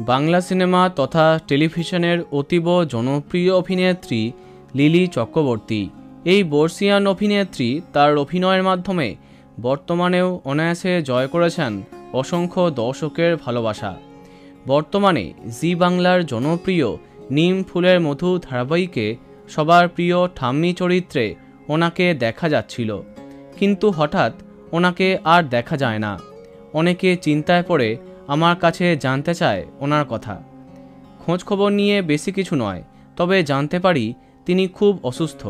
Bangla cinema তথা টেলিভিশনের অতীব জনপ্রিয় অভিনেত্রী লিলি চক্রবর্তী। এই বর্ষিয়ান অভিনেত্রী তার অভিনয়ের মাধ্যমে বর্তমানেও অনায়াসে জয় করেছেন অসংখ্য দর্শকের ভালোবাসা। বর্তমানে জি বাংলার জনপ্রিয় নিম ফুলের মধু ধারাবাহিকে সবার প্রিয় ঠাম্মি চরিত্রে ওনাকে দেখা যাচ্ছিল, কিন্তু হঠাৎ ওনাকে আর দেখা যায় না। অনেকে চিন্তায় পড়ে আমার কাছে জানতে চায় ওনার কথা। খোঁজখবর নিয়ে বেশি কিছু নয়, তবে জানতে পারি তিনি খুব অসুস্থ।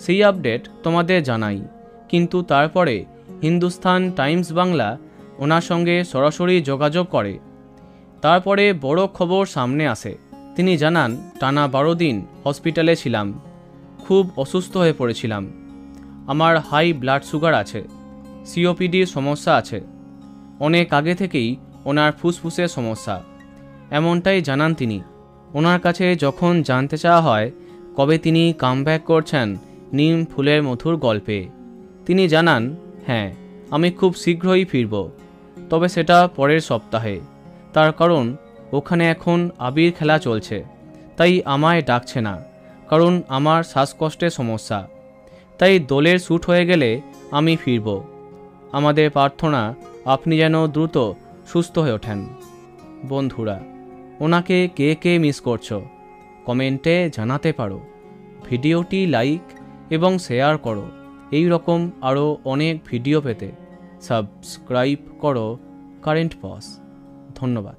সেই আপডেট তোমাদের জানাই, কিন্তু তারপরে হিন্দুস্তান টাইমস বাংলা ওনার সঙ্গে সরাসরি যোগাযোগ করে। তারপরে বড় খবর সামনে আসে। তিনি জানান, টানা 12 দিন হসপিটালে ছিলাম, খুব অসুস্থ হয়ে পড়েছিলাম। আমার হাই ব্লাড সুগার আছে, সিওপিডির সমস্যা আছে, অনেক আগে থেকেই ওনার ফুসফুসের সমস্যা, এমনটাই জানান তিনি। ওনার কাছে যখন জানতে চাওয়া হয় কবে তিনি কামব্যাক করছেন নিম ফুলের মধুর গল্পে, তিনি জানান, হ্যাঁ আমি খুব শীঘ্রই ফিরব, তবে সেটা পরের সপ্তাহে। তার কারণ ওখানে এখন আবির খেলা চলছে, তাই আমায় ডাকছে না, কারণ আমার শ্বাসকষ্টের সমস্যা। তাই দোলের শ্যুট হয়ে গেলে আমি ফিরব। আমাদের প্রার্থনা আপনি যেন দ্রুত সুস্থ হয়ে ওঠেন। বন্ধুরা, ওনাকে কে কে মিস করছো কমেন্টে জানাতে পারো। ভিডিওটি লাইক এবং শেয়ার করো। এই রকম আরও অনেক ভিডিও পেতে সাবস্ক্রাইব করো কারেন্ট পজ। ধন্যবাদ।